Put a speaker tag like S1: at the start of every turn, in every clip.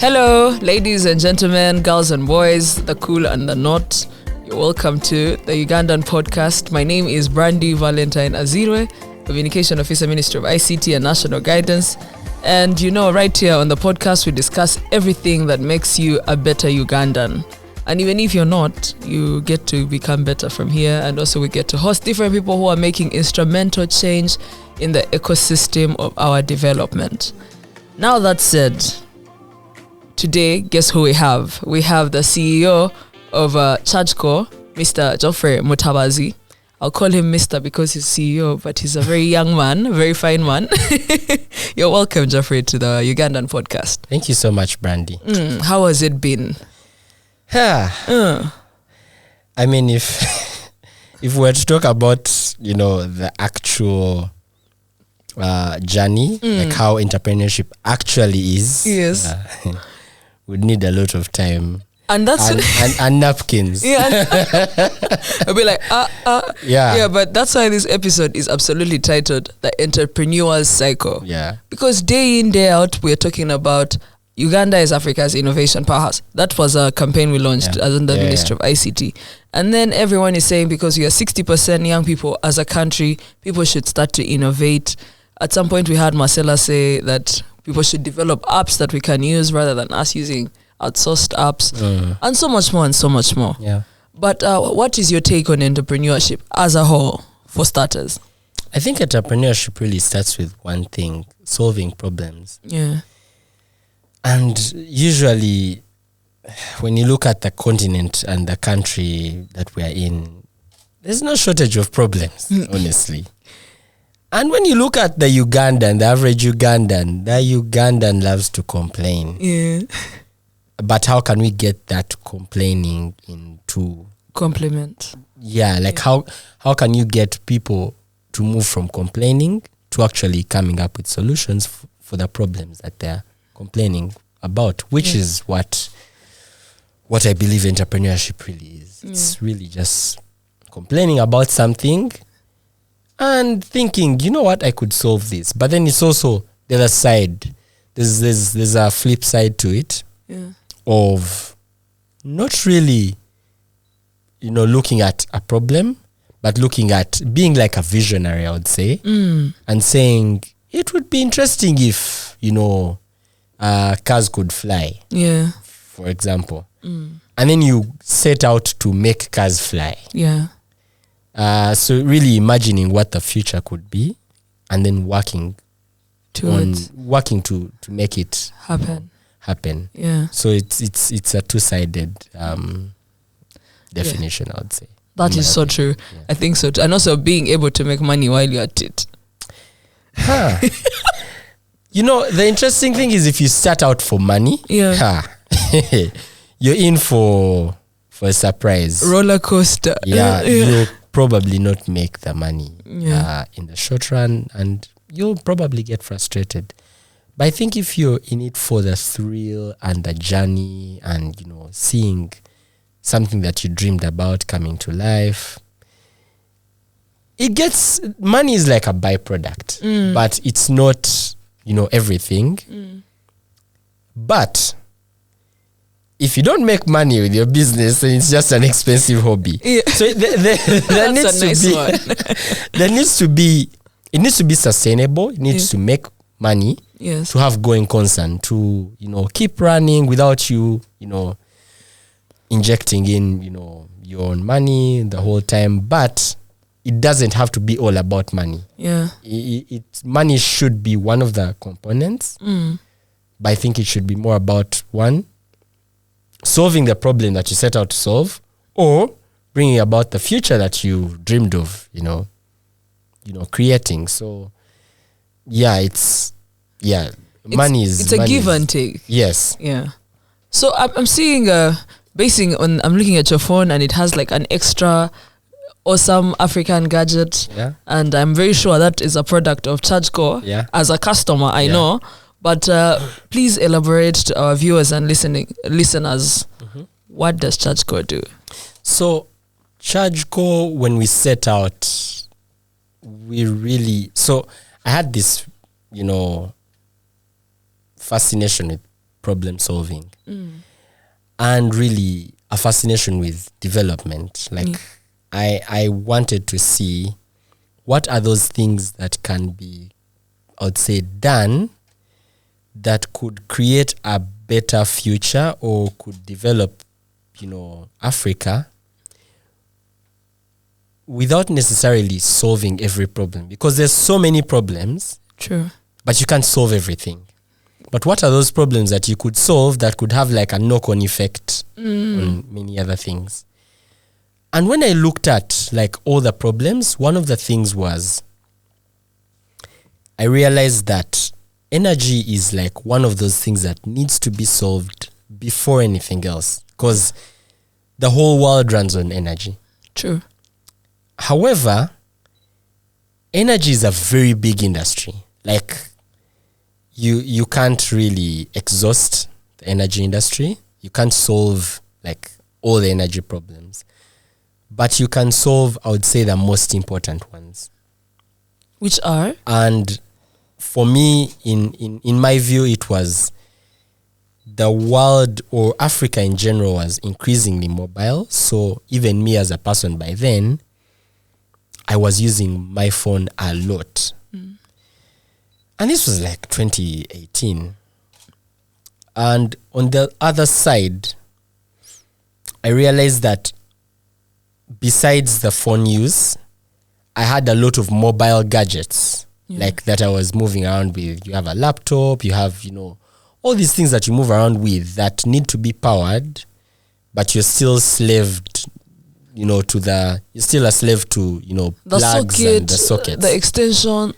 S1: Hello, ladies and gentlemen, girls and boys, the cool and the not. You're welcome to the Ugandan podcast. My name is Brandy Azeirwe, Communication Officer, Ministry of ICT and National Guidance. And right here on the podcast, we discuss everything that makes you a better Ugandan. And even if you're not, you get to become better from here. And also we get to host different people who are making instrumental change in the ecosystem of our development. Now that said, today, guess who we have? We have the CEO of ChargeCo, Mr. Geofrey Mutabazi. I'll call him Mr. because he's CEO, but he's a very young man, a very fine man. You're welcome, Geofrey, to the Ugandan podcast.
S2: Thank you so much, Brandy.
S1: How has it been?
S2: I mean, if we're to talk about, the actual journey, like how entrepreneurship actually is,
S1: yes,
S2: we'd need a lot of time.
S1: And that's
S2: and napkins.
S1: Yeah. I'll be like,
S2: Yeah,
S1: but that's why this episode is absolutely titled The Entrepreneurial Cycle.
S2: Yeah.
S1: Because day in, day out, we're talking about Uganda is Africa's innovation powerhouse. That was a campaign we launched as in the Ministry of ICT. And then everyone is saying because we are 60% young people as a country, people should start to innovate. At some point, we had Marcella say that people should develop apps that we can use rather than us using outsourced apps, and so much more and so much more.
S2: Yeah.
S1: But what is your take on entrepreneurship as a whole, for starters?
S2: I think entrepreneurship really starts with one thing: solving problems.
S1: Yeah.
S2: And usually, when you look at the continent and the country that we are in, there's no shortage of problems, honestly. And when you look at the Ugandan, the average Ugandan loves to complain.
S1: Yeah.
S2: But how can we get that complaining into
S1: Compliment?
S2: Yeah, like how can you get people to move from complaining to actually coming up with solutions for the problems that they're complaining about, which is what I believe entrepreneurship really is. It's really just complaining about something and thinking, you know what, I could solve this. But then it's also the other side. There's a flip side to it.
S1: Yeah.
S2: Of not really, looking at a problem, but looking at being like a visionary, I would say, and saying it would be interesting if, cars could fly.
S1: Yeah.
S2: For example. And then you set out to make cars fly.
S1: Yeah.
S2: So really imagining what the future could be and then working to make it happen.
S1: Yeah.
S2: So it's a two-sided definition, I would say.
S1: That is so true. Yeah. I think so too. And also being able to make money while you're at it. The interesting thing is if you start out for money, you're in for a surprise. Roller coaster.
S2: Yeah. You'll probably not make the money in the short run, and you'll probably get frustrated. But I think if you're in it for the thrill and the journey and, seeing something that you dreamed about coming to life, money is like a byproduct, but it's not, everything. But if you don't make money with your business, then it's just an expensive hobby. Yeah. So there needs to be sustainable. It needs to make money.
S1: Yes.
S2: To have going concern, to keep running without you injecting in your own money the whole time. But it doesn't have to be all about money.
S1: Yeah,
S2: money should be one of the components, but I think it should be more about one, solving the problem that you set out to solve, or bringing about the future that you dreamed of. Creating. So money is...
S1: It's a give and take.
S2: Yes.
S1: Yeah. So I'm seeing, I'm looking at your phone and it has like an extra awesome African gadget.
S2: Yeah.
S1: And I'm very sure that is a product of ChargeCo.
S2: Yeah.
S1: As a customer, I know. But please elaborate to our viewers and listeners. What does ChargeCo do? So
S2: ChargeCo, when we set out, I had this, fascination with problem solving, and really a fascination with development. Like I wanted to see what are those things that can be, I would say, done that could create a better future or could develop, Africa without necessarily solving every problem, because there's so many problems.
S1: True.
S2: But you can't solve everything. But what are those problems that you could solve that could have like a knock-on effect on many other things? And when I looked at like all the problems, one of the things was I realized that energy is like one of those things that needs to be solved before anything else, because the whole world runs on energy.
S1: True.
S2: However, energy is a very big industry. Like you can't really exhaust the energy industry. You can't solve like all the energy problems. But you can solve, I would say, the most important ones.
S1: Which are?
S2: And for me, in my view, it was the world, or Africa in general, was increasingly mobile. So even me as a person by then, I was using my phone a lot. And this was like 2018. And on the other side, I realized that besides the phone use, I had a lot of mobile gadgets like that I was moving around with. You have a laptop, you have, all these things that you move around with that need to be powered, but you're still slaved, you're still a slave to, the plugs socket, and the sockets.
S1: The extension.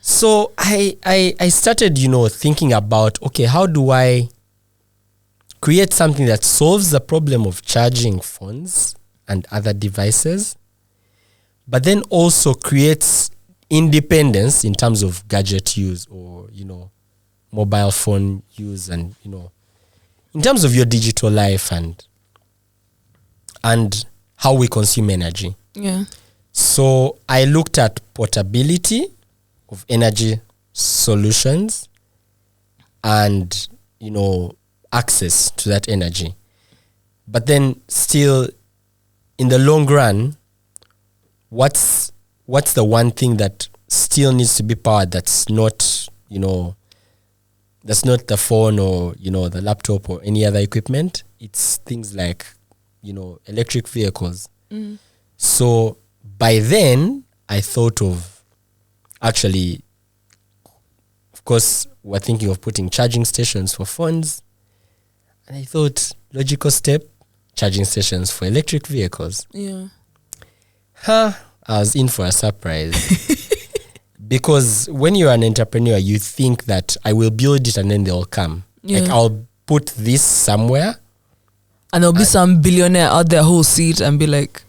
S2: So I started, thinking about, okay, how do I create something that solves the problem of charging phones and other devices, but then also creates independence in terms of gadget use or, mobile phone use and, in terms of your digital life and how we consume energy.
S1: Yeah.
S2: So I looked at portability of energy solutions and, access to that energy. But then still, in the long run, what's the one thing that still needs to be powered that's not, that's not the phone or, the laptop or any other equipment? It's things like, electric vehicles. So by then, I thought of actually, of course, we're thinking of putting charging stations for phones. And I thought, logical step, charging stations for electric vehicles.
S1: Yeah.
S2: I was in for a surprise. Because when you're an entrepreneur, you think that I will build it and then they'll come.
S1: Yeah.
S2: Like I'll put this somewhere.
S1: And there'll be some billionaire out there who'll see it and be like,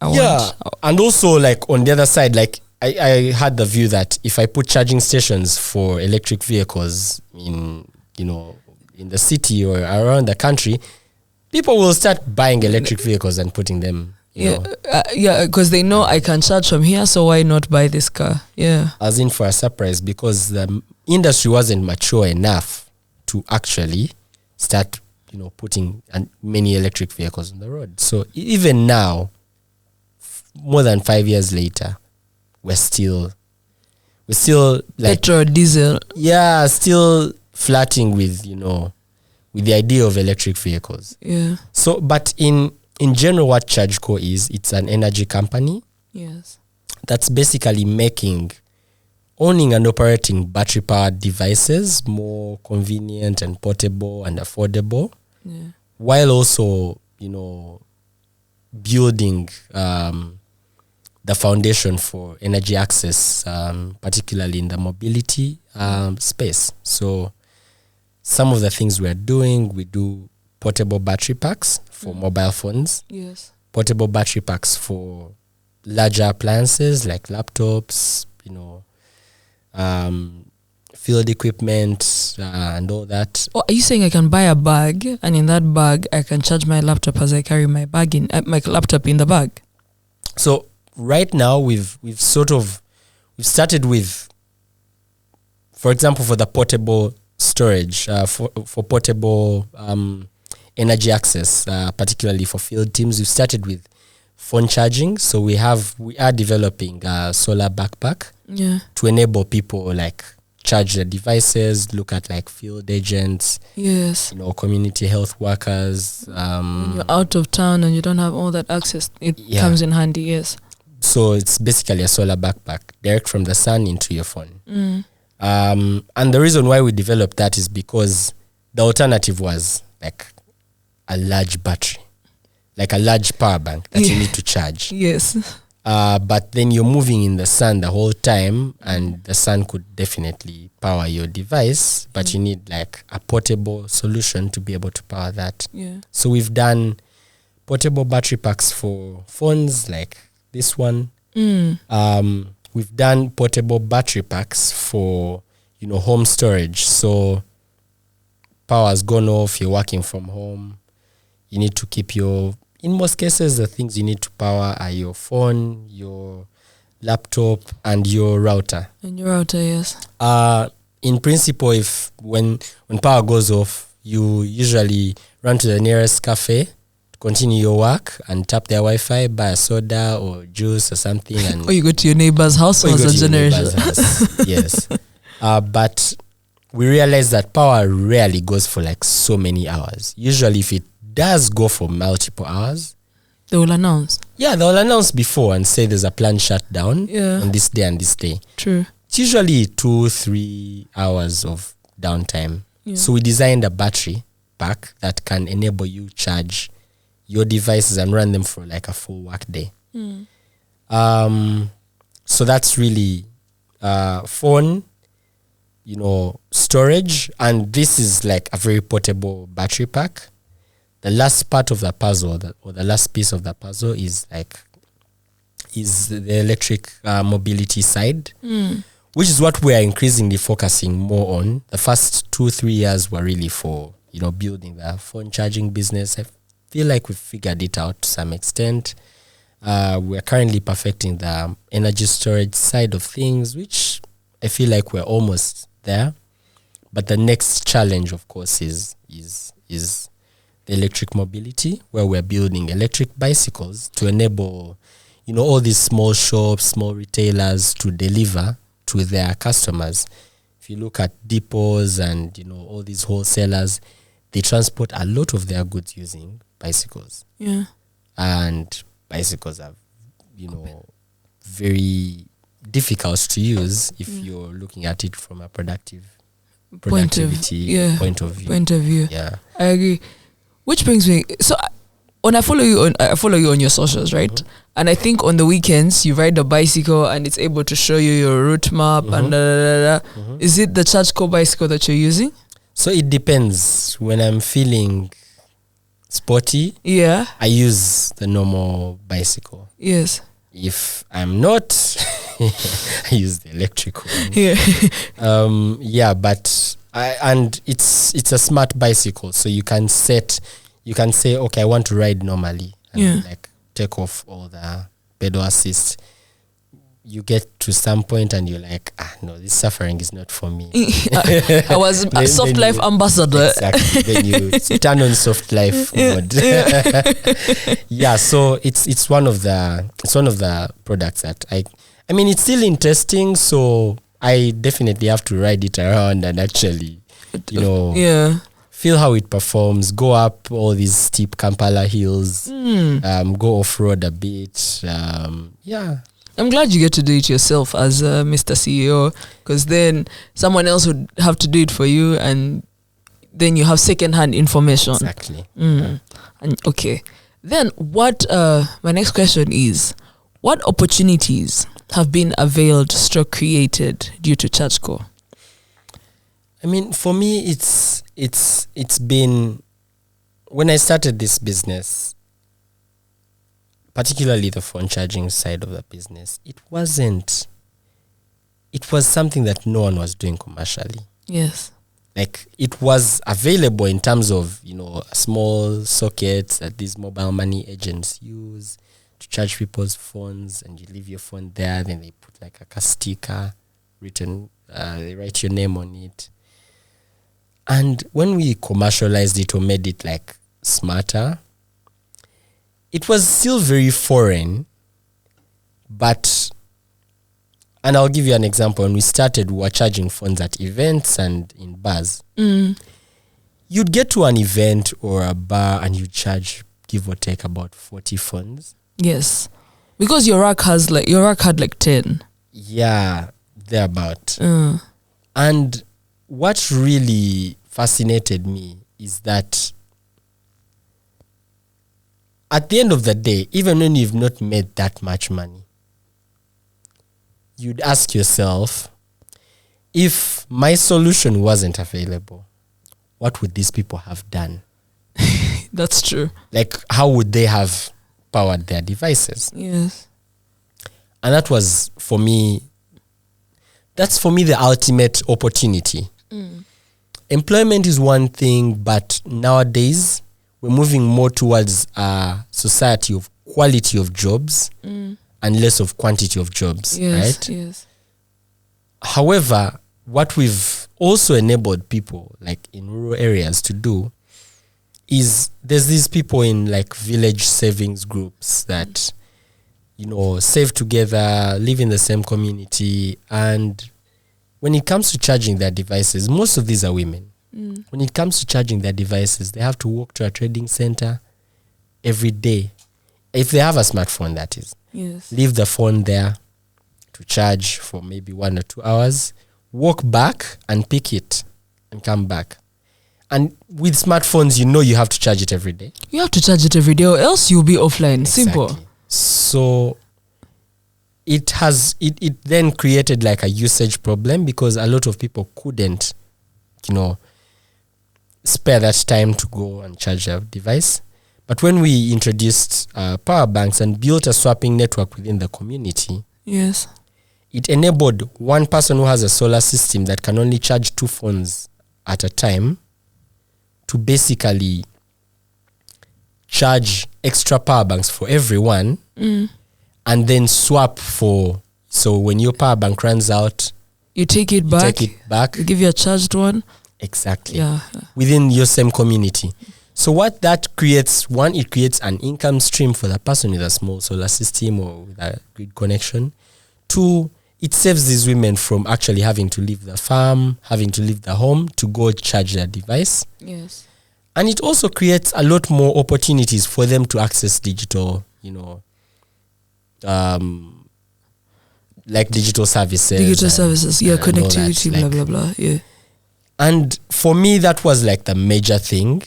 S1: I want.
S2: And also like on the other side, like I had the view that if I put charging stations for electric vehicles in, in the city or around the country, people will start buying electric vehicles and putting them.
S1: Because they know I can charge from here, so why not buy this car? Yeah.
S2: I was in for a surprise because the industry wasn't mature enough to actually start, putting many electric vehicles on the road. So even now, more than 5 years later, we're still like
S1: petrol, diesel.
S2: Yeah, still flirting with, with the idea of electric vehicles.
S1: Yeah.
S2: So, but in general, what ChargeCo is, it's an energy company.
S1: Yes.
S2: That's basically owning and operating battery-powered devices more convenient and portable and affordable.
S1: Yeah.
S2: While also, building the foundation for energy access, particularly in the mobility space. So some of the things we're doing, we do portable battery packs for mobile phones.
S1: Yes.
S2: Portable battery packs for larger appliances like laptops, field equipment and all that.
S1: Oh, are you saying I can buy a bag and in that bag I can charge my laptop as I carry my bag my laptop in the bag?
S2: So right now we've started with, for example, for the portable storage for portable energy access, particularly for field teams. We started with phone charging, so we are developing a solar backpack to enable people like charge their devices, look at like field agents, community health workers.
S1: When you're out of town and you don't have all that access, it comes in handy. Yes.
S2: So it's basically a solar backpack direct from the sun into your phone. And the reason why we developed that is because the alternative was like a large battery, like a large power bank that you need to charge.
S1: Yes.
S2: But then you're moving in the sun the whole time, and the sun could definitely power your device, but you need like a portable solution to be able to power that.
S1: Yeah.
S2: So we've done portable battery packs for phones like this one. We've done portable battery packs for, home storage. So power's gone off, you're working from home, you need to keep in most cases, the things you need to power are your phone, your laptop, and your router.
S1: And your router, yes.
S2: In principle, when power goes off, you usually run to the nearest cafe, continue your work, and tap their Wi-Fi, buy a soda or juice or something.
S1: Or you go to your neighbor's house for a generator.
S2: Yes. But we realize that power rarely goes for like so many hours. Usually, if it does go for multiple hours,
S1: they will announce.
S2: Yeah, they will announce before and say there's a planned shutdown on this day and this day.
S1: True.
S2: It's usually 2-3 hours of downtime. Yeah. So we designed a battery pack that can enable you charge your devices and run them for like a full work day. So that's really phone, storage, and this is like a very portable battery pack. The last part of the puzzle, or the last piece of the puzzle, is the electric mobility side, which is what we are increasingly focusing more on. The first 2-3 years were really for building the phone charging business. I feel like we've figured it out to some extent. We are currently perfecting the energy storage side of things, which I feel like we're almost there. But the next challenge, of course, is the electric mobility, where we're building electric bicycles to enable, all these small shops, small retailers to deliver to their customers. If you look at depots and, all these wholesalers, they transport a lot of their goods using bicycles.
S1: Yeah.
S2: And bicycles are, very difficult to use if you're looking at it from a productivity point of view. Yeah.
S1: I agree. Which brings me, so I follow you on your socials, right? And I think on the weekends you ride a bicycle and it's able to show you your route map and Is it the ChargeCo bicycle that you're using?
S2: So it depends. When I'm feeling sporty, I use the normal bicycle.
S1: Yes.
S2: If I'm not, I use the electric one.
S1: Yeah.
S2: But it's a smart bicycle, so you can say, okay, I want to ride normally, and like take off all the pedal assist. You get to some point and you're like, no, this suffering is not for me.
S1: I was a soft life ambassador.
S2: Exactly. Then you turn on soft life mode. Yeah. So it's one of the products that I mean, it's still interesting. So I definitely have to ride it around and actually, feel how it performs. Go up all these steep Kampala hills. Go off road a bit.
S1: I'm glad you get to do it yourself as Mr. CEO, because then someone else would have to do it for you, and then you have second-hand information.
S2: Exactly.
S1: And okay. Then what? My next question is, what opportunities have been availed / created due to ChargeCo?
S2: I mean, for me, it's been, when I started this business, particularly the phone charging side of the business, it was something that no one was doing commercially.
S1: Yes.
S2: Like, it was available in terms of, small sockets that these mobile money agents use to charge people's phones, and you leave your phone there, then they put like a sticker written, they write your name on it. And when we commercialized it or made it like smarter, it was still very foreign. But, and I'll give you an example. When we started, we were charging phones at events and in bars. You'd get to an event or a bar and you charge, give or take, about 40 phones.
S1: Yes. Because your rack had like 10.
S2: Yeah, thereabout. And what really fascinated me is that at the end of the day, even when you've not made that much money, you'd ask yourself, if my solution wasn't available, what would these people have done?
S1: That's true.
S2: Like, how would they have powered their devices?
S1: Yes.
S2: And that was, for me, that's for me the ultimate opportunity. Employment is one thing, but nowadays we're moving more towards a society of quality of jobs and less of quantity of jobs, right?
S1: Yes.
S2: However, what we've also enabled people like in rural areas to do is there's these people in like village savings groups that, you know, save together, live in the same community. And when it comes to charging their devices, most of these are women. When it comes to charging their devices, they have to walk to a trading center every day. If they have a smartphone, that is.
S1: Yes.
S2: Leave the phone there to charge for maybe 1 or 2 hours, walk back and pick it and come back. And with smartphones, you know you have to charge it every day.
S1: You have to charge it every day or else you'll be offline.
S2: Exactly.
S1: Simple.
S2: So it then created like a usage problem because a lot of people couldn't, you know, spare that time to go and charge their device. But when we introduced power banks and built a swapping network within the community,
S1: yes,
S2: it enabled one person who has a solar system that can only charge 2 phones at a time to basically charge extra power banks for everyone and then swap for, so when your power bank runs out,
S1: you take it back. They give you a charged one.
S2: Exactly.
S1: Yeah.
S2: Within your same community. So what that creates, one, it creates an income stream for the person with a small solar system or with a grid connection. 2, it saves these women from actually having to leave the farm, having to leave the home to go charge their device.
S1: Yes.
S2: And it also creates a lot more opportunities for them to access digital, you know, like digital services.
S1: Connectivity, blah, blah, blah. Yeah.
S2: And for me, that was like the major thing.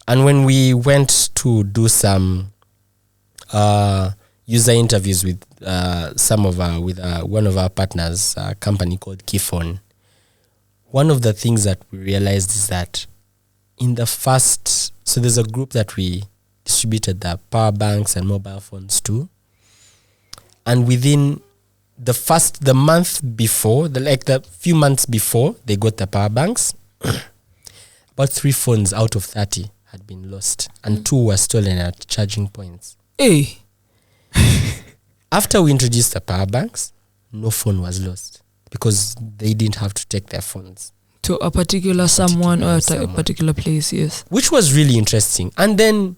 S2: And when we went to do some user interviews with one of our partners, a company called Kifon, one of the things that we realized is that so there's a group that we distributed the power banks and mobile phones to, and within the month before, the few months before they got the power banks, about 3 phones out of 30 had been lost, and 2 were stolen at charging points.
S1: Hey.
S2: After we introduced the power banks, no phone was lost because they didn't have to take their phones
S1: to a particular someone or a particular place, yes.
S2: Which was really interesting. And then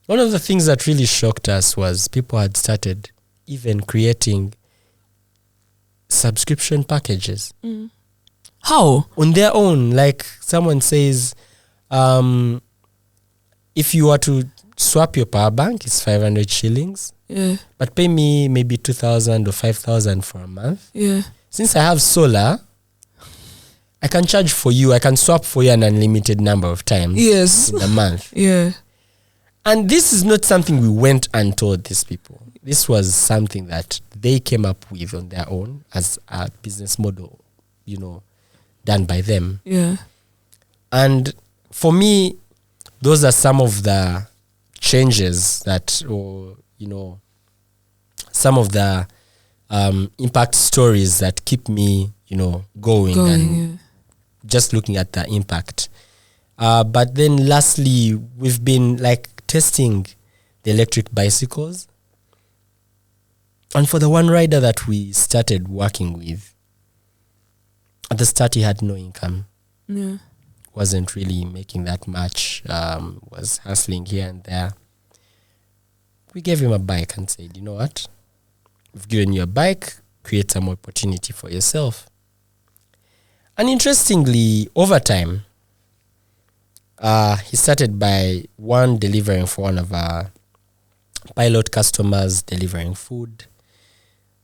S2: one of the things that really shocked us was people had started even creating subscription packages.
S1: How?
S2: On their own. Like someone says, if you were to swap your power bank, it's 500 shillings.
S1: Yeah.
S2: But pay me maybe 2,000 or 5,000 for a month.
S1: Yeah.
S2: Since I have solar, I can charge for you. I can swap for you an unlimited number of times.
S1: Yes.
S2: In a month.
S1: Yeah.
S2: And this is not something we went and told these people. This was something that they came up with on their own as a business model, you know, done by them.
S1: Yeah.
S2: And for me, those are some of the changes that, or, you know, some of the impact stories that keep me, you know, going and just looking at the impact. But then lastly, we've been like testing the electric bicycles. And for the one rider that we started working with, at the start he had no income wasn't really making that much, was hustling here and there. We gave him a bike and said, you know what? We've given you a bike, create some opportunity for yourself. And interestingly, over time, he started by delivering for one of our pilot customers, delivering food.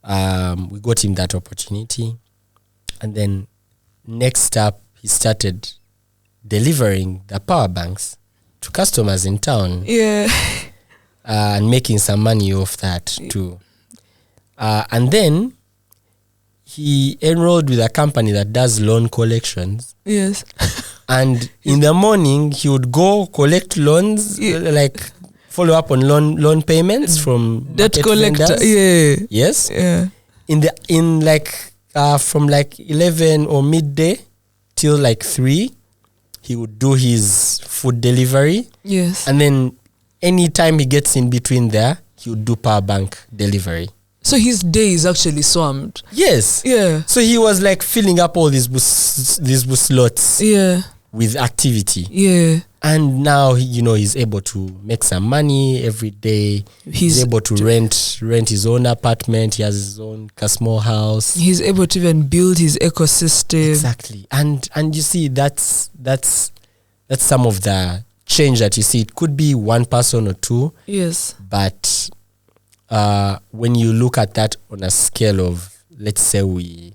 S2: We got him that opportunity. And then next up, he started delivering the power banks to customers in town.
S1: Yeah.
S2: And making some money off that too. And then he enrolled with a company that does loan collections.
S1: Yes.
S2: And in the morning, he would go collect loans, like follow up on loan payments from
S1: debt collector.
S2: vendors.
S1: Yeah.
S2: Yes.
S1: Yeah.
S2: From like 11 or midday till like 3, he would do his food delivery.
S1: Yes.
S2: And then anytime he gets in between there, he would do power bank delivery.
S1: So his day is actually swamped.
S2: Yes.
S1: Yeah.
S2: So he was like filling up all these bus slots.
S1: Yeah.
S2: With activity.
S1: Yeah.
S2: And now he's able to make some money every day. He's able to rent his own apartment. He has his own small house.
S1: He's able to even build his ecosystem.
S2: Exactly. And you see that's some of the change that you see. It could be one person or two.
S1: Yes.
S2: But when you look at that on a scale of, let's say we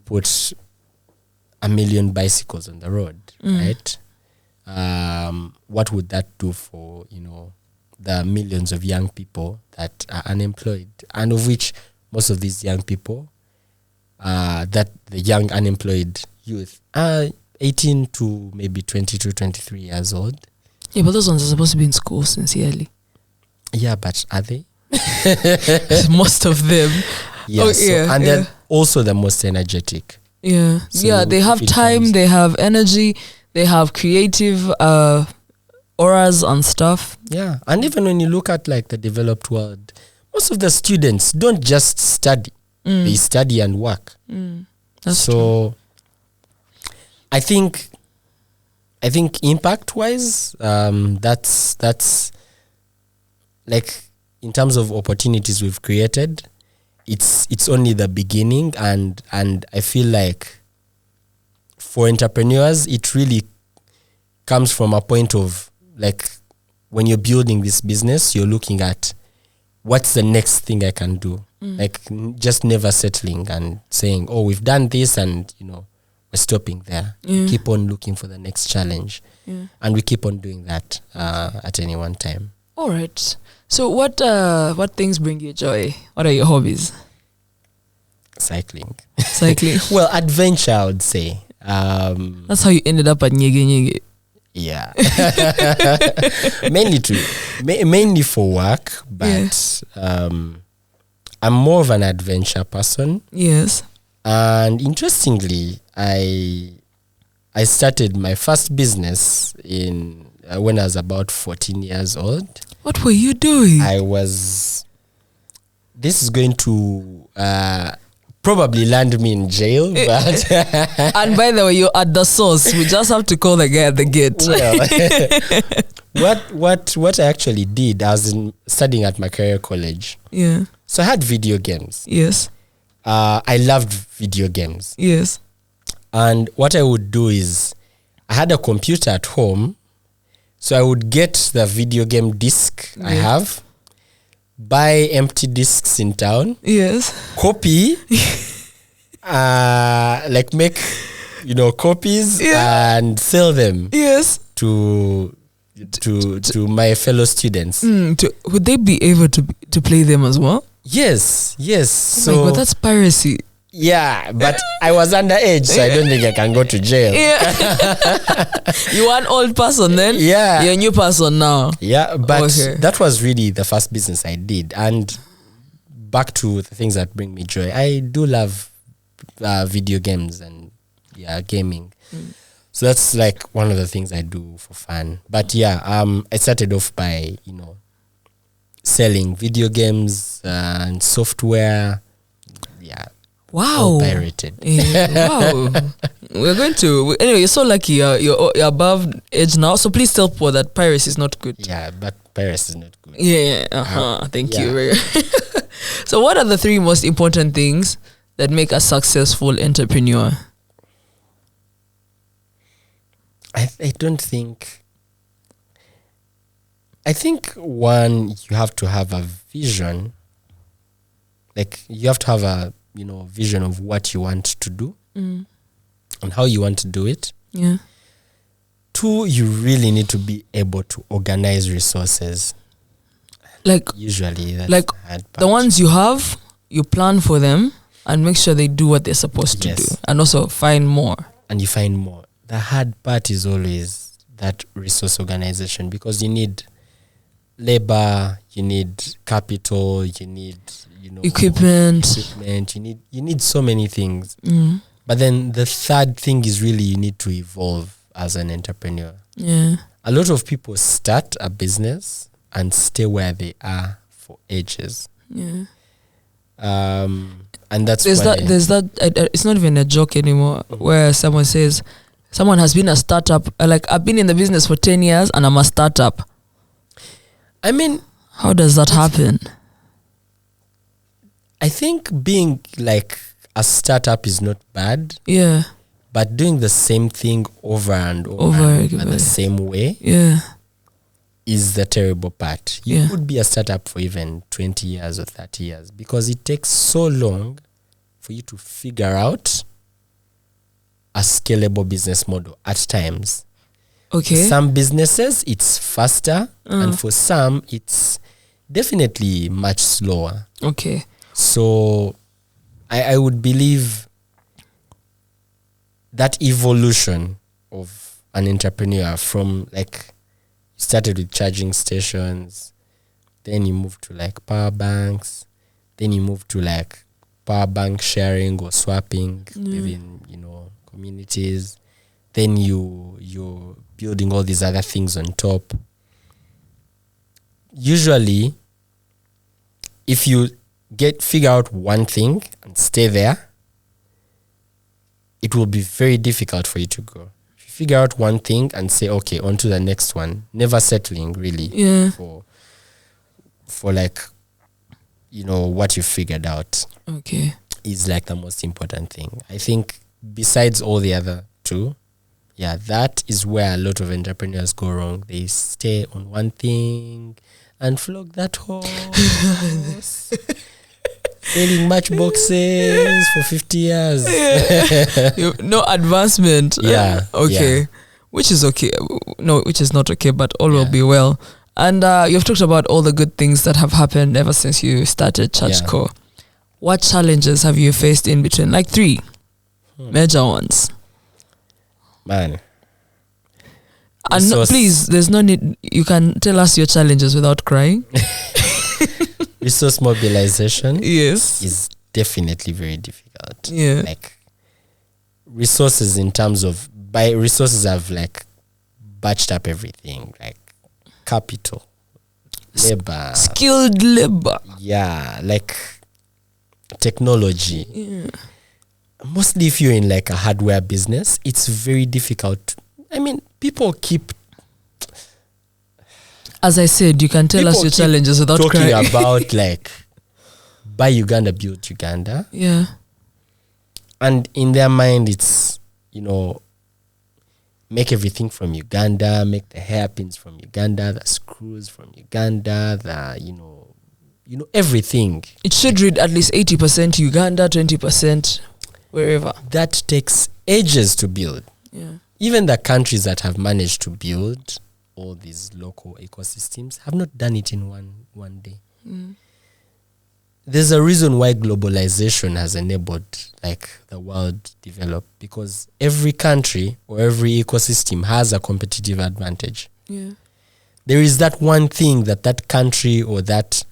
S2: put 1 million bicycles on the road, right? What would that do for, the millions of young people that are unemployed, and of which most of these young people, that the young unemployed youth are 18 to maybe 22, 23 years old.
S1: Yeah, but those ones are supposed to be in school sincerely.
S2: Yeah, but are they?
S1: Most of them.
S2: Yeah, they're also the most energetic.
S1: Yeah. So they have time, they have energy, they have creative auras and stuff. Yeah.
S2: And even when you look at like the developed world, most of the students don't just study. They study and work.
S1: That's true.
S2: I think impact wise, that's like in terms of opportunities we've created, it's only the beginning, and I feel like for entrepreneurs it really comes from a point of like when you're building this business, you're looking at what's the next thing I can do. Like just never settling and saying, oh, we've done this and we're stopping there. Keep on looking for the next challenge. And we keep on doing that at any one time.
S1: All right. So what things bring you joy? What are your hobbies?
S2: Cycling. Well, adventure, I would say.
S1: That's how you ended up at Nyege Nyege.
S2: Yeah. mainly for work, but I'm more of an adventure person.
S1: Yes.
S2: And interestingly, I started my first business when I was about 14 years old.
S1: What were you doing?
S2: This is going to probably land me in jail, but
S1: and by the way, you're at the source. We just have to call the guy at the gate.
S2: Well, what I actually did, I was studying at my career college.
S1: Yeah.
S2: So I had video games.
S1: Yes.
S2: I loved video games.
S1: Yes.
S2: And what I would do is I had a computer at home. So I would get the video game disc I have, buy empty discs in town. Yes. Copy, like make, copies and sell them. Yes. To my fellow students.
S1: Would they be able to play them as well?
S2: Yes.
S1: Oh but that's piracy.
S2: Yeah, but I was underage, so I don't think I can go to jail.
S1: Yeah. You are an old person then?
S2: Yeah.
S1: You're a new person now.
S2: Yeah, but that was really the first business I did. And back to the things that bring me joy. I do love video games and gaming. So that's like one of the things I do for fun. But I started off by, selling video games and software. Yeah.
S1: Wow.
S2: All pirated.
S1: Wow. We're going to anyway. You're so lucky. You're above age now. So please tell Paul that piracy is not good.
S2: Yeah, but piracy is not good.
S1: Yeah. Thank you. So, what are the 3 most important things that make a successful entrepreneur?
S2: I don't think. I think one, you have to have a vision. Like you have to have a vision of what you want to do and how you want to do it.
S1: Yeah.
S2: 2, you really need to be able to organize resources.
S1: Like
S2: usually, that's
S1: like
S2: the hard part.
S1: the ones you have, you plan for them and make sure they do what they're supposed to do, and also find more.
S2: And you find more. The hard part is always that resource organization, because you need labor, you need capital, you need
S1: equipment,
S2: you need so many things. But then the third thing is really you need to evolve as an entrepreneur.
S1: Yeah.
S2: A lot of people start a business and stay where they are for ages.
S1: Yeah.
S2: And that's
S1: there's that it's not even a joke anymore, where someone says someone has been a startup, like I've been in the business for 10 years and I'm a startup.
S2: I mean,
S1: how does that happen?
S2: I think being like a startup is not bad.
S1: Yeah.
S2: But doing the same thing over and over the same way, is the terrible part. You could be a startup for even 20 years or 30 years, because it takes so long for you to figure out a scalable business model at times.
S1: Okay.
S2: For some businesses, it's faster, and for some, it's definitely much slower.
S1: Okay.
S2: So I would believe that evolution of an entrepreneur, from like you started with charging stations, then you moved to like power banks, then you moved to like power bank sharing or swapping within communities, then you're building all these other things on top. Usually, if you figure out one thing and stay there, it will be very difficult for you to grow. If you figure out one thing and say, okay, on to the next one, never settling really for like, what you figured out.
S1: Okay.
S2: Is like the most important thing. I think besides all the other 2, that is where a lot of entrepreneurs go wrong. They stay on one thing and flog that horse. Selling matchboxes for 50 years.
S1: No advancement. Okay.
S2: Yeah.
S1: Which is okay. No, which is not okay, but all will be well. And you've talked about all the good things that have happened ever since you started ChurchCo. What challenges have you faced in between? Like 3 major ones.
S2: Man.
S1: And please, there's no need. You can tell us your challenges without crying.
S2: Resource mobilization
S1: is
S2: definitely very difficult.
S1: Yeah.
S2: Like resources, in terms of, by resources, I've like batched up everything, like capital, labor,
S1: skilled labor.
S2: Yeah, like technology. Yeah. Mostly if you're in like a hardware business, it's very difficult. I mean, people keep...
S1: As I said, you can tell us your challenges without
S2: talking
S1: crying.
S2: about like, buy Uganda, build Uganda.
S1: Yeah.
S2: And in their mind, it's, make everything from Uganda, make the hairpins from Uganda, the screws from Uganda, the, everything.
S1: It should read at least 80% Uganda, 20% wherever.
S2: That takes ages to build.
S1: Yeah.
S2: Even the countries that have managed to build all these local ecosystems have not done it in one day. There's a reason why globalization has enabled like the world develop, because every country or every ecosystem has a competitive advantage.
S1: Yeah.
S2: There is that one thing that country, or that,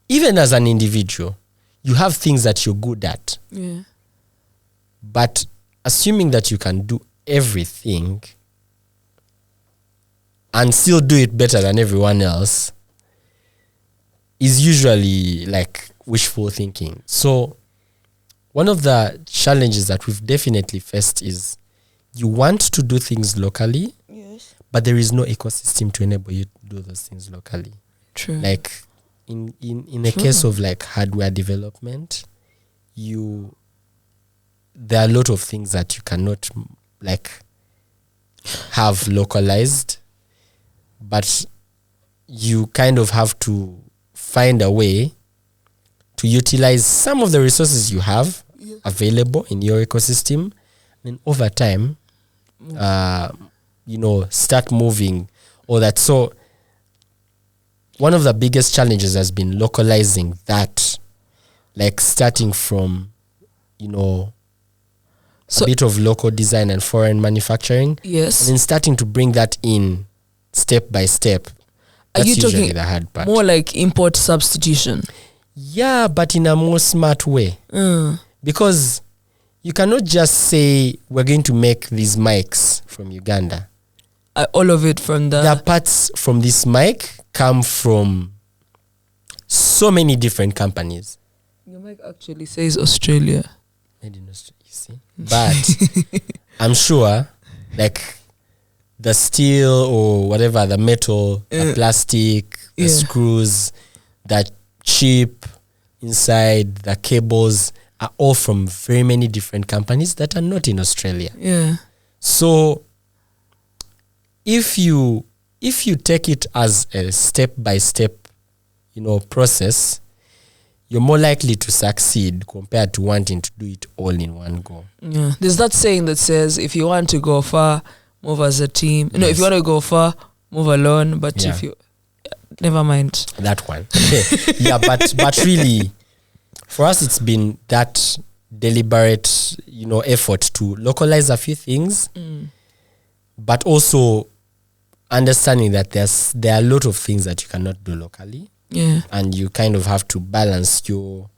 S2: even as an individual, you have things that you're good at.
S1: Yeah.
S2: But assuming that you can do everything and still do it better than everyone else is usually like wishful thinking. So one of the challenges that we've definitely faced is you want to do things locally,
S1: yes,
S2: but there is no ecosystem to enable you to do those things locally.
S1: true.
S2: Like in a case of like hardware development, there are a lot of things that you cannot like have localized, but you kind of have to find a way to utilize some of the resources you have available in your ecosystem, and over time, start moving all that. So one of the biggest challenges has been localizing that, like starting from, a bit of local design and foreign manufacturing.
S1: Yes.
S2: And then starting to bring that in step by step.
S1: Are
S2: That's
S1: you
S2: usually
S1: talking
S2: the hard part.
S1: more like import substitution?
S2: Yeah, but in a more smart way. Because you cannot just say we're going to make these mics from Uganda.
S1: All of it from
S2: The parts from this mic come from so many different companies.
S1: Your mic actually says Australia.
S2: Made in Australia, you see. But I'm sure, like the steel or whatever, the metal, the plastic, the screws, the chip inside, the cables are all from very many different companies that are not in Australia.
S1: Yeah.
S2: So if you take it as a step by step, process, you're more likely to succeed compared to wanting to do it all in one go.
S1: Yeah. There's that saying that says if you want to go far, move as a team. No, if you want to go far, move alone. But if you never mind.
S2: That one. Yeah, but really for us it's been that deliberate, effort to localize a few things, but also understanding that there are a lot of things that you cannot do locally.
S1: Yeah.
S2: And you kind of have to balance your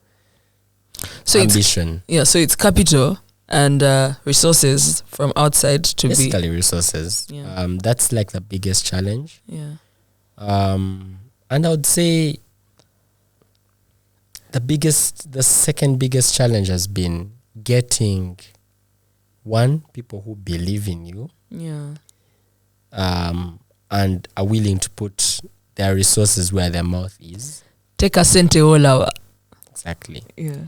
S2: ambition.
S1: So it's capital and resources from outside to
S2: basically resources.
S1: Yeah.
S2: That's like the biggest challenge.
S1: Yeah.
S2: And I would say the second biggest challenge has been getting people who believe in you.
S1: Yeah.
S2: And are willing to put their resources where their mouth is.
S1: Take a cente all hour.
S2: Exactly.
S1: Yeah.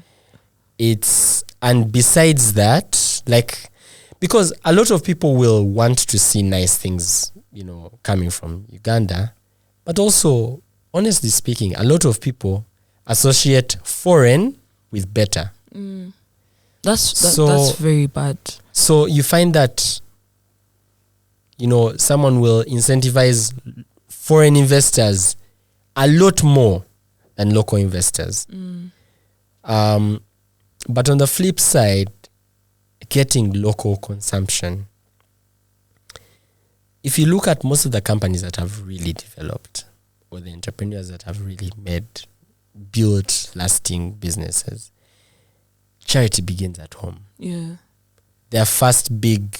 S2: And besides that, like, because a lot of people will want to see nice things, coming from Uganda, but also, honestly speaking, a lot of people associate foreign with better.
S1: That's very bad.
S2: So you find that, someone will incentivize foreign investors a lot more than local investors. But on the flip side, getting local consumption. If you look at most of the companies that have really developed, or the entrepreneurs that have really built lasting businesses, charity begins at home.
S1: Yeah.
S2: Their first big,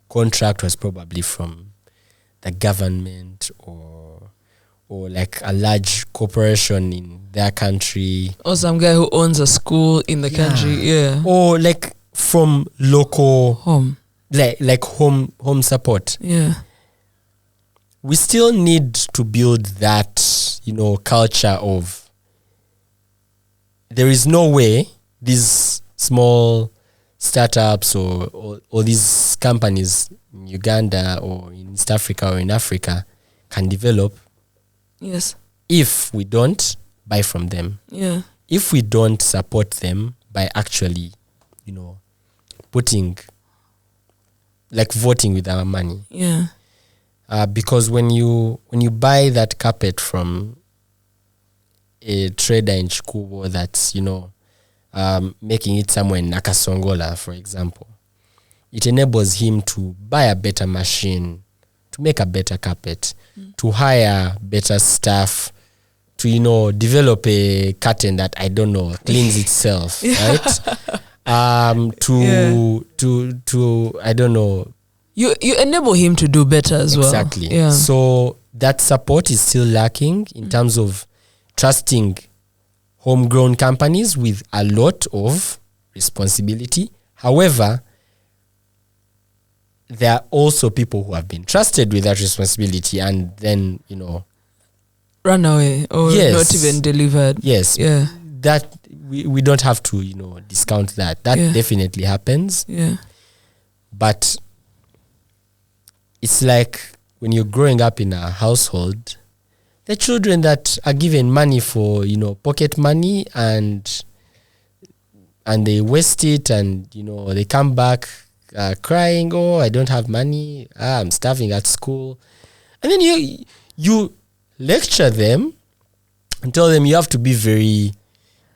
S2: contract was probably from the government or like a large corporation in their country.
S1: Or some guy who owns a school in the country. Yeah.
S2: Or like from local
S1: home.
S2: Like home support.
S1: Yeah.
S2: We still need to build that, culture of there is no way these small startups or these companies in Uganda or in East Africa or in Africa can develop.
S1: Yes.
S2: If we don't buy from them.
S1: Yeah.
S2: If we don't support them by actually, voting with our money.
S1: Yeah.
S2: Because when you buy that carpet from a trader in Chikubo that's, making it somewhere in Nakasongola, for example, it enables him to buy a better machine, to make a better carpet, to hire better staff, to, develop a curtain that, I don't know, cleans itself, right? To I don't know.
S1: You enable him to do better as well.
S2: Exactly.
S1: Yeah.
S2: So that support is still lacking in terms of trusting homegrown companies with a lot of responsibility. However, there are also people who have been trusted with that responsibility and then,
S1: run away or
S2: Yes.
S1: not even delivered.
S2: yes,
S1: Yeah.
S2: that we don't have to, discount that. That
S1: Yeah.
S2: definitely happens.
S1: Yeah.
S2: But it's like when you're growing up in a household, the children that are given money for, pocket money and they waste it and, they come back crying, oh, I don't have money, I'm starving at school. And then you lecture them and tell them you have to be very...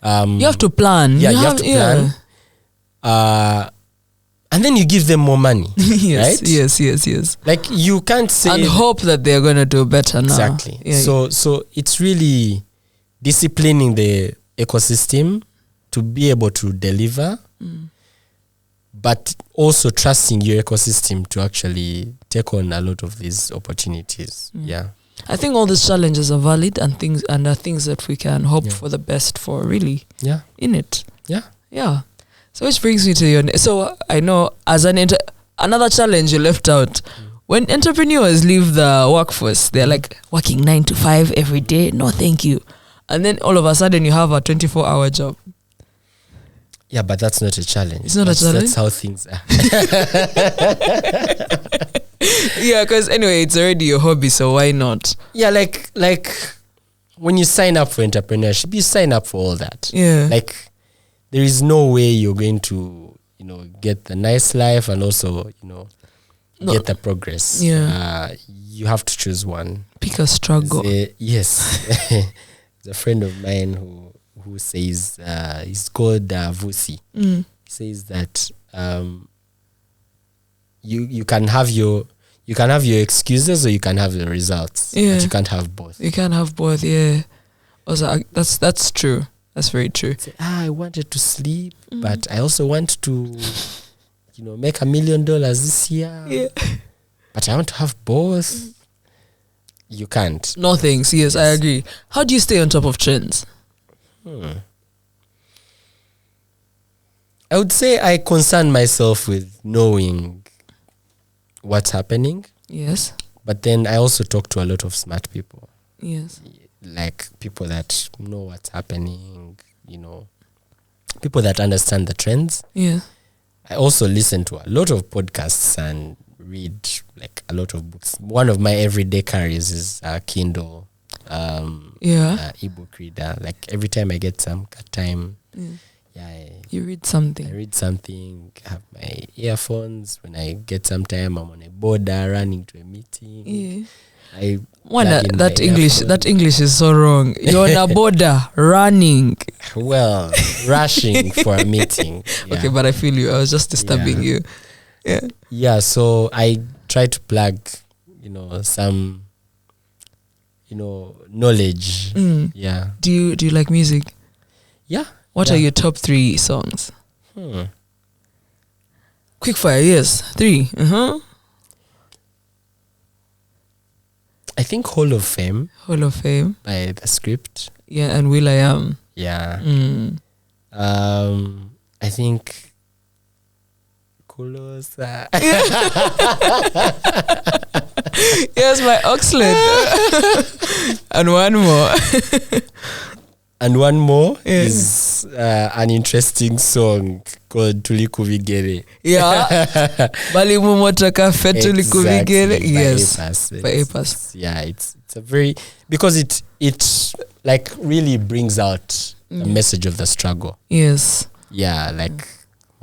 S1: you have to plan.
S2: Yeah, you have to plan. And then you give them more money.
S1: Yes,
S2: right?
S1: yes.
S2: Like you can't say...
S1: And hope that they're going to do better now.
S2: Exactly.
S1: Yeah,
S2: So it's really disciplining the ecosystem to be able to deliver, but also trusting your ecosystem to actually take on a lot of these opportunities. Yeah.
S1: I think all these challenges are valid and are things that we can hope for the best for, really.
S2: Yeah.
S1: In it.
S2: Yeah.
S1: Yeah. So which brings me to your... So I know as another challenge you left out. When entrepreneurs leave the workforce, they're like working 9 to 5 every day. No, thank you. And then all of a sudden you have a 24-hour job.
S2: Yeah, but that's not a challenge.
S1: It's not a challenge?
S2: That's how things are.
S1: Yeah, because anyway, it's already your hobby, so why not?
S2: Yeah, like when you sign up for entrepreneurship, you sign up for all that.
S1: Yeah.
S2: Like there is no way you're going to, get the nice life and also, get the progress.
S1: Yeah.
S2: You have to choose one.
S1: Pick a struggle.
S2: Yes. There's a friend of mine who says, he's called Vusi. He says that you can have your excuses or you can have the results.
S1: Yeah.
S2: But you can't have both.
S1: You can't have both, yeah. Also, that's true. That's very true.
S2: Say, I wanted to sleep, but I also want to, make $1 million this year.
S1: Yeah.
S2: But I want to have both. You can't.
S1: No thanks. Yes, I agree. How do you stay on top of trends?
S2: I would say I concern myself with knowing what's happening.
S1: Yes.
S2: But then I also talk to a lot of smart people.
S1: Yes.
S2: Like people that know what's happening, people that understand the trends.
S1: Yeah.
S2: I also listen to a lot of podcasts and read like a lot of books. One of my everyday carries is Kindle, ebook reader. Like every time I get some time,
S1: you read something.
S2: I read something. I have my earphones. When I get some time, I'm on a border running to a meeting.
S1: Yeah.
S2: That
S1: English is so wrong. You're on a border running.
S2: Well, rushing for a meeting. Yeah.
S1: Okay, but I feel you. I was just disturbing you. Yeah.
S2: Yeah. So I try to plug, some, knowledge. Yeah.
S1: Do you like music?
S2: Yeah.
S1: What are your top 3 songs? Quick fire. Yes, 3.
S2: I think Hall of Fame.
S1: Hall of Fame
S2: by The Script.
S1: Yeah, and Will I Am.
S2: Yeah. I think Kulosa.
S1: Yes, my Oxlade. And one more.
S2: And one more is an interesting song called Tuli Kubigere.
S1: Yeah. Bali Mumotaka Fetuli Kubigere. Yes.
S2: By A-Pass. Yeah, it's a very, because it like really brings out the message of the struggle.
S1: Yes.
S2: Yeah, like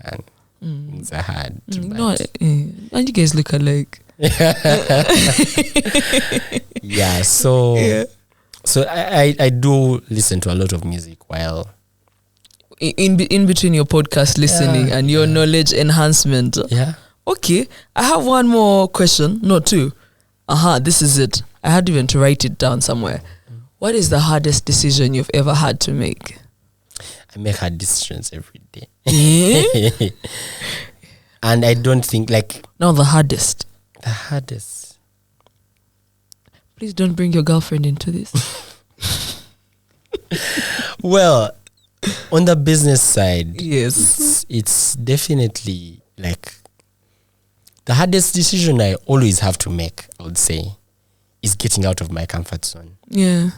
S2: man, things are hard.
S1: No, and you guys look alike.
S2: Yeah, so so I do listen to a lot of music while
S1: in between your podcast listening and your knowledge enhancement.
S2: Yeah.
S1: Okay, I have one more question. No, 2. This is it. I had even to write it down somewhere. What is the hardest decision you've ever had to make?
S2: I make hard decisions every day. And I don't think
S1: No, the hardest.
S2: The hardest.
S1: Please don't bring your girlfriend into this.
S2: Well, on the business side,
S1: Yes.
S2: it's definitely like the hardest decision I always have to make, I would say, is getting out of my comfort zone.
S1: Yeah.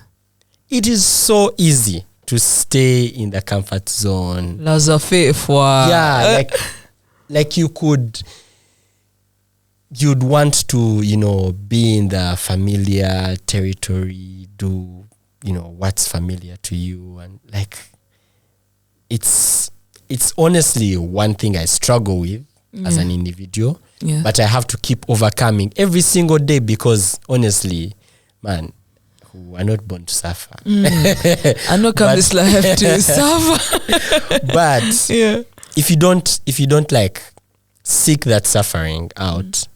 S2: It is so easy to stay in the comfort zone. Yeah, like you'd want to, be in the familiar territory, do, what's familiar to you. And like, it's honestly one thing I struggle with as an individual, but I have to keep overcoming every single day because honestly, man, we are not born to suffer.
S1: I know come this life to suffer.
S2: But if you don't like seek that suffering out,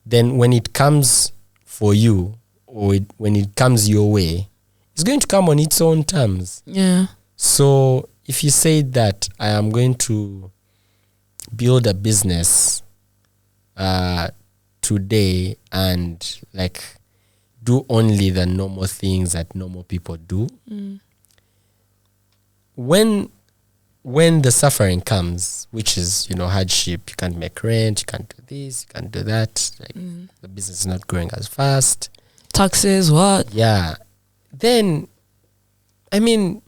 S2: then when it comes for you or when it comes your way, it's going to come on its own terms.
S1: Yeah.
S2: So if you say that I am going to build a business today and like do only the normal things that normal people do, when the suffering comes, which is hardship, you can't make rent, you can't do this, you can't do that, like the business is not growing as fast,
S1: taxes, what?
S2: Yeah, then I mean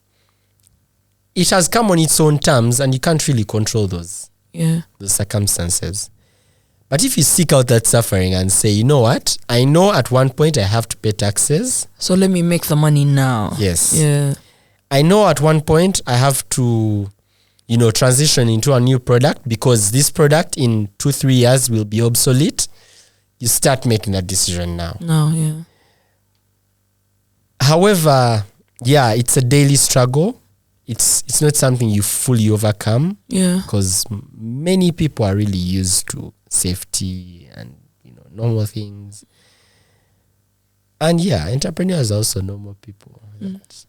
S2: it has come on its own terms and you can't really control those circumstances. But if you seek out that suffering and say, you know what, I know at one point I have to pay taxes, so
S1: let me make the money now.
S2: Yes.
S1: Yeah.
S2: I know at one point I have to, transition into a new product because this product in 2-3 years will be obsolete. You start making that decision now. However, it's a daily struggle. It's not something you fully overcome. Because many people are really used to safety and normal things. And entrepreneurs are also normal people.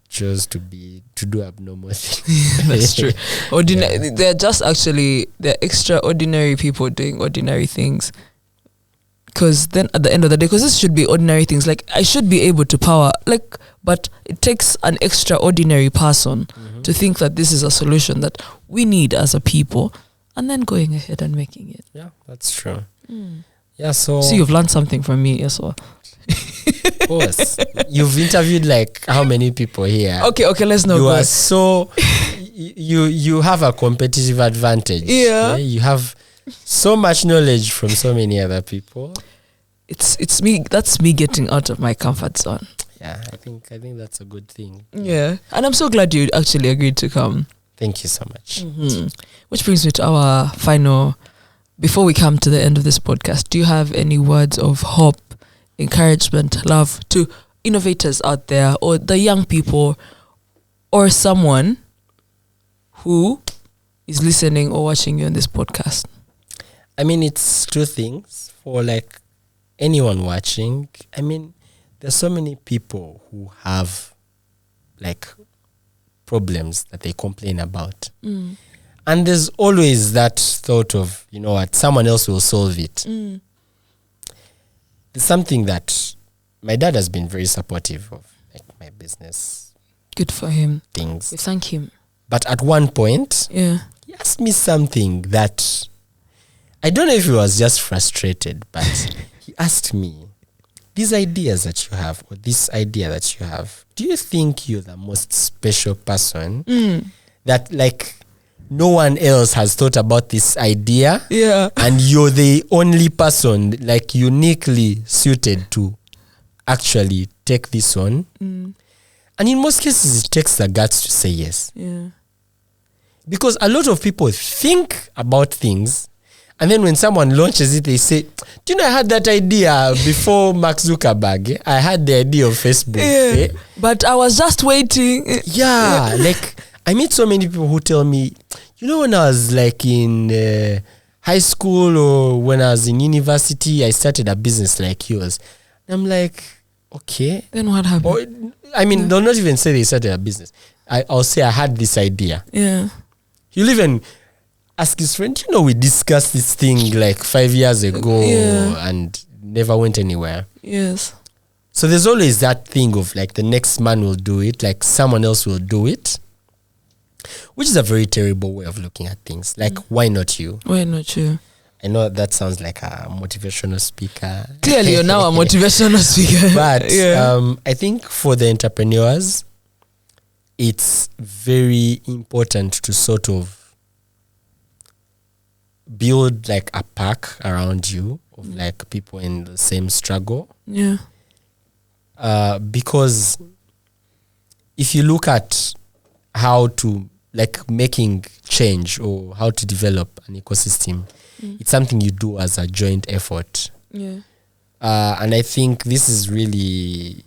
S2: Chose to do abnormal things.
S1: That's true. They're just they're extraordinary people doing ordinary things. Because then at the end of the day, because this should be ordinary things, like I should be able to power, like, but it takes an extraordinary person to think that this is a solution that we need as a people, and then going ahead and making it.
S2: Yeah, that's true. Yeah, so
S1: you've learned something from me as well.
S2: Of course. You've interviewed like how many people here?
S1: Okay, let's not
S2: go.
S1: You
S2: are so you have a competitive advantage.
S1: Yeah.
S2: You have so much knowledge from so many other people.
S1: It's me. That's me getting out of my comfort zone.
S2: Yeah, I think that's a good thing.
S1: Yeah, and I'm so glad you actually agreed to come.
S2: Thank you so much.
S1: Which brings me to our final. Before we come to the end of this podcast, do you have any words of hope, encouragement, love to innovators out there, or the young people, or someone who is listening or watching you on this podcast?
S2: I mean, it's two things for like anyone watching. I mean, there's so many people who have like problems that they complain about. And there's always that thought of, what, someone else will solve it. There's something that my dad has been very supportive of, like my business.
S1: Good for him.
S2: Things.
S1: We thank him.
S2: But at one point, he asked me something that I don't know if he was just frustrated, but he asked me, these ideas that you have, or this idea that you have, do you think you're the most special person that like no one else has thought about this idea?
S1: Yeah.
S2: And you're the only person like uniquely suited to actually take this on. And in most cases, it takes the guts to say yes.
S1: Yeah.
S2: Because a lot of people think about things, and then when someone launches it, they say, do you know, I had that idea before Mark Zuckerberg. I had the idea of Facebook.
S1: But I was just waiting.
S2: Like I meet so many people who tell me, when I was like in high school or when I was in university, I started a business like yours. And I'm like, okay.
S1: Then what happened?
S2: They'll not even say they started a business. I'll say I had this idea.
S1: Yeah.
S2: He'll even ask his friend, we discussed this thing like 5 years ago and never went anywhere.
S1: Yes.
S2: So there's always that thing of like the next man will do it, like someone else will do it, which is a very terrible way of looking at things. Like, why not you?
S1: Why not you?
S2: I know that sounds like a motivational speaker.
S1: Clearly, you're now a motivational speaker.
S2: But I think for the entrepreneurs, it's very important to sort of build like a pack around you of like people in the same struggle.
S1: Yeah.
S2: Because if you look at how to like making change or how to develop an ecosystem, it's something you do as a joint effort.
S1: Yeah.
S2: And I think this is really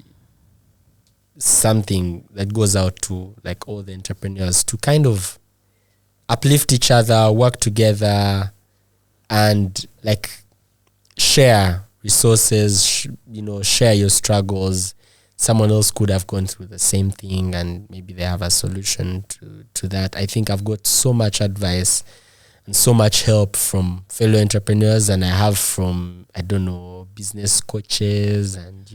S2: something that goes out to like all the entrepreneurs to kind of uplift each other, work together, and like share resources, share your struggles. Someone else could have gone through the same thing and maybe they have a solution to that. I think I've got so much advice and so much help from fellow entrepreneurs, and I have from, business coaches and,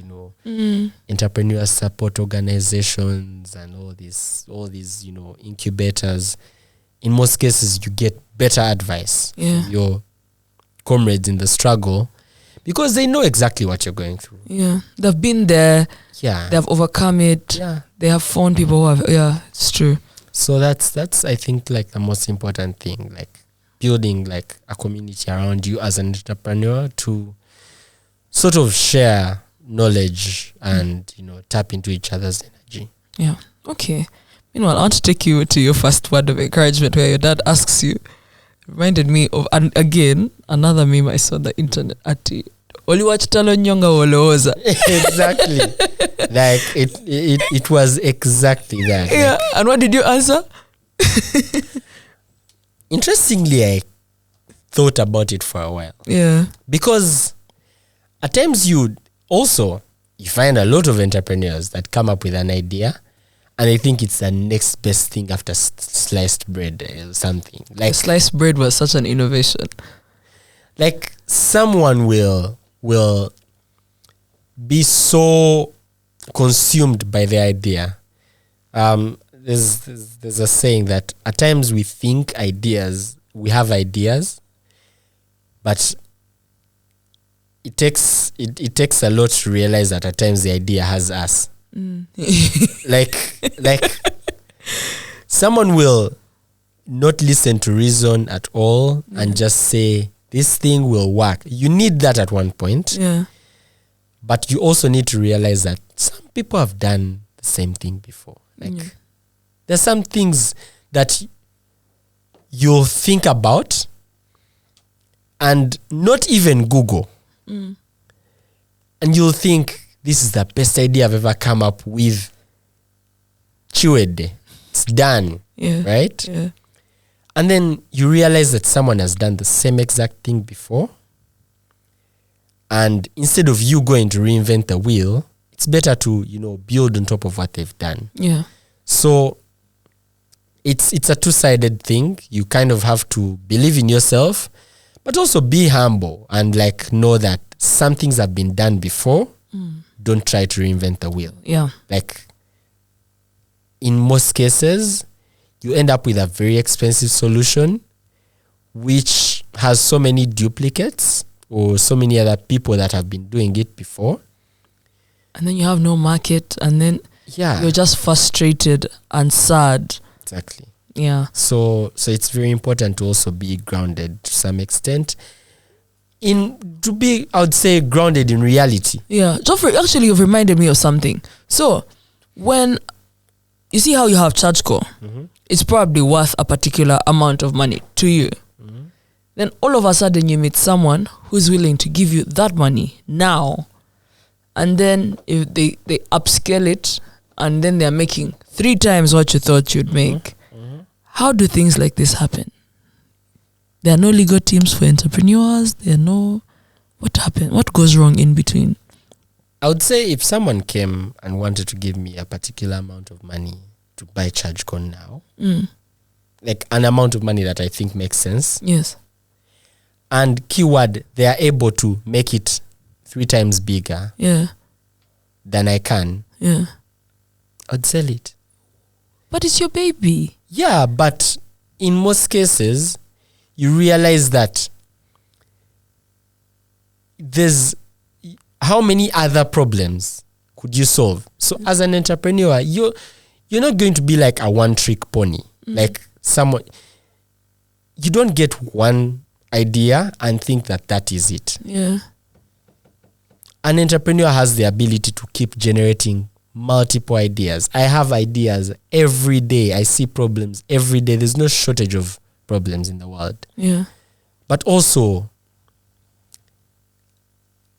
S2: entrepreneur support organizations and all these, incubators. In most cases, you get better advice from your comrades in the struggle because they know exactly what you're going through.
S1: Yeah. They've been there.
S2: Yeah.
S1: They have overcome it.
S2: Yeah.
S1: They have found people who have, it's true.
S2: So that's I think like the most important thing, like building like a community around you as an entrepreneur to sort of share knowledge and, tap into each other's energy.
S1: Yeah. Okay. Meanwhile, I want to take you to your first word of encouragement where your dad asks you. Reminded me of, and again, another meme I saw on the internet. Exactly.
S2: Like it was exactly that.
S1: Yeah.
S2: Like,
S1: and what did you answer?
S2: Interestingly, I thought about it for a while.
S1: Yeah.
S2: Because at times you find a lot of entrepreneurs that come up with an idea and I think it's the next best thing after sliced bread or something. Like
S1: sliced bread was such an innovation.
S2: Like someone will be so consumed by the idea. There's a saying that at times we have ideas, but it takes a lot to realize that at times the idea has us. like someone will not listen to reason at all and just say this thing will work. You need that at one point.
S1: Yeah.
S2: But you also need to realize that some people have done the same thing before. Like there's some things that you'll think about and not even Google. And you'll think this is the best idea I've ever come up with. Chiwede. It's done.
S1: Yeah.
S2: Right?
S1: Yeah.
S2: And then you realize that someone has done the same exact thing before. And instead of you going to reinvent the wheel, it's better to, build on top of what they've done.
S1: Yeah. So
S2: it's a two-sided thing. You kind of have to believe in yourself, but also be humble and like know that some things have been done before. Don't try to reinvent the wheel.
S1: Yeah.
S2: Like in most cases, you end up with a very expensive solution which has so many duplicates or so many other people that have been doing it before.
S1: And then you have no market and then you're just frustrated and sad.
S2: Exactly.
S1: Yeah.
S2: So it's very important to also be grounded to some extent. I would say, grounded in reality.
S1: Yeah. Geoffrey, actually, you've reminded me of something. So, when you see how you have ChargeCo, it's probably worth a particular amount of money to you. Then all of a sudden you meet someone who's willing to give you that money now. And then if they upscale it and then they're making 3 times what you thought you'd make. How do things like this happen? There are no legal teams for entrepreneurs. What happened? What goes wrong in between?
S2: I would say if someone came and wanted to give me a particular amount of money to buy ChargeCo now, like an amount of money that I think makes sense.
S1: Yes.
S2: And keyword, they are able to make it 3 times bigger.
S1: Yeah.
S2: than I can, I'd sell it.
S1: But it's your baby.
S2: Yeah, but in most cases, you realize that there's how many other problems could you solve? So as an entrepreneur, you're not going to be like a one-trick pony. Like someone, you don't get one idea and think that is it.
S1: Yeah.
S2: An entrepreneur has the ability to keep generating multiple ideas. I have ideas every day. I see problems every day. There's no shortage of problems in the world.
S1: Yeah.
S2: But also,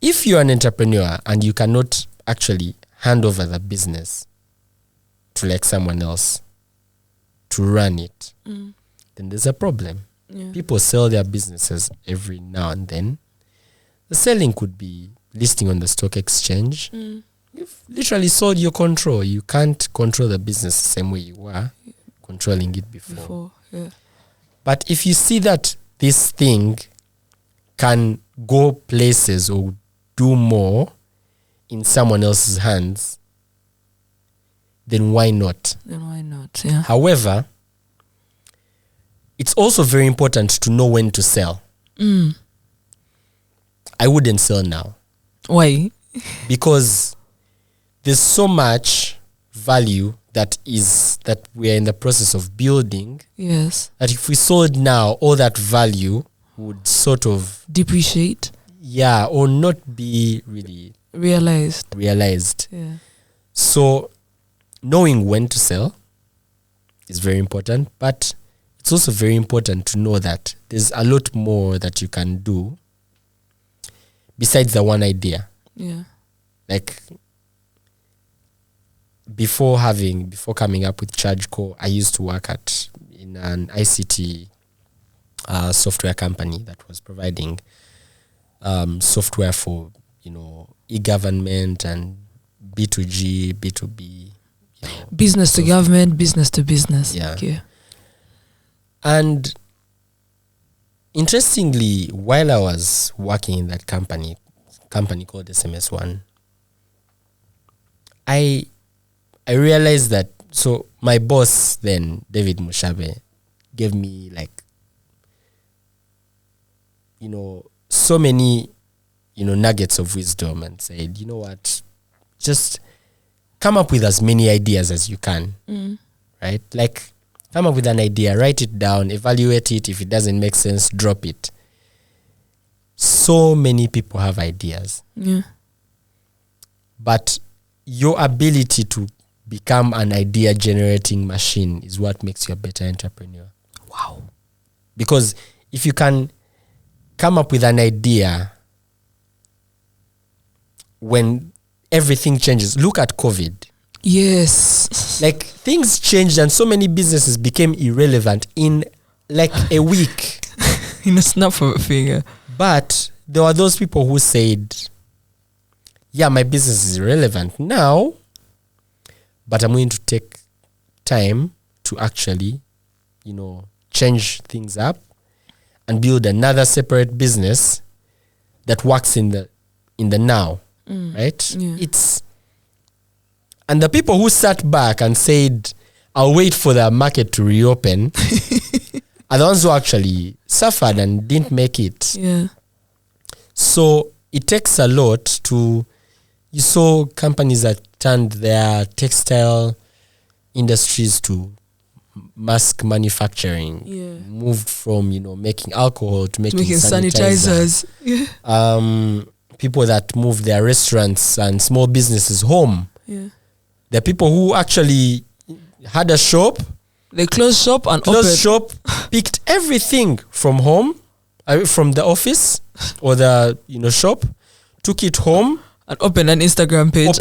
S2: if you're an entrepreneur and you cannot actually hand over the business to like someone else to run it, then there's a problem.
S1: Yeah.
S2: People sell their businesses every now and then. The selling could be listing on the stock exchange. You've literally sold your control. You can't control the business the same way you were controlling it before.
S1: Yeah.
S2: But if you see that this thing can go places or do more in someone else's hands, then why not?
S1: Yeah.
S2: However, it's also very important to know when to sell. I wouldn't sell now.
S1: Why?
S2: Because there's so much value that we are in the process of building.
S1: Yes.
S2: That if we sold now, all that value would sort of
S1: depreciate.
S2: Yeah, or not be really realized.
S1: Yeah.
S2: So knowing when to sell is very important, but it's also very important to know that there's a lot more that you can do besides the one idea.
S1: Yeah.
S2: Like before coming up with ChargeCo, I used to work in an ICT software company that was providing software for e-government and B2G, B2B,
S1: business to government, business to business.
S2: Yeah.
S1: Okay.
S2: And interestingly, while I was working in that company called SMS1, I realized that, so my boss then, David Mushabe, gave me so many, nuggets of wisdom and said, you know what, just come up with as many ideas as you can, right? Like, come up with an idea, write it down, evaluate it. If it doesn't make sense, drop it. So many people have ideas.
S1: Yeah.
S2: But your ability to become an idea generating machine is what makes you a better entrepreneur.
S1: Wow.
S2: Because if you can come up with an idea when everything changes, look at COVID.
S1: Yes.
S2: Like, things changed and so many businesses became irrelevant in like a week.
S1: In a snap of a finger.
S2: But there were those people who said, yeah, my business is irrelevant now, but I'm going to take time to actually, change things up and build another separate business that works in the now, right?
S1: Yeah.
S2: And the people who sat back and said, I'll wait for the market to reopen are the ones who actually suffered and didn't make it.
S1: Yeah.
S2: So it takes a lot to, you saw companies that turned their textile industries to mask manufacturing, moved from, making alcohol to making sanitizers.
S1: Yeah.
S2: People that moved their restaurants and small businesses home.
S1: Yeah.
S2: There are people who actually had a shop.
S1: They closed shop and
S2: picked everything from home, from the office or the shop, took it home
S1: and opened an Instagram page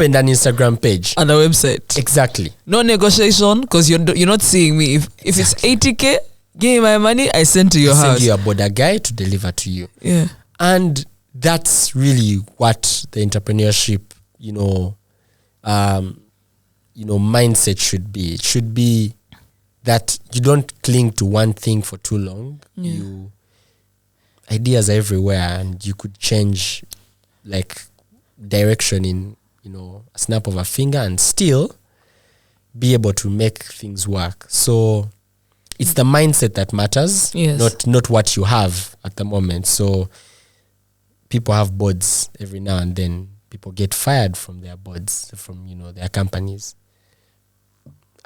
S1: and a website.
S2: Exactly.
S1: No negotiation, because you're not seeing me. If it's 80K, give me my money, I send to your house.
S2: Send you a border guy to deliver to you.
S1: Yeah.
S2: And that's really what the entrepreneurship, mindset should be. It should be that you don't cling to one thing for too long.
S1: Yeah.
S2: Ideas are everywhere, and you could change direction in a snap of a finger and still be able to make things work. So it's the mindset that matters, not what you have at the moment. So people have boards every now and then. People get fired from their boards, from their companies,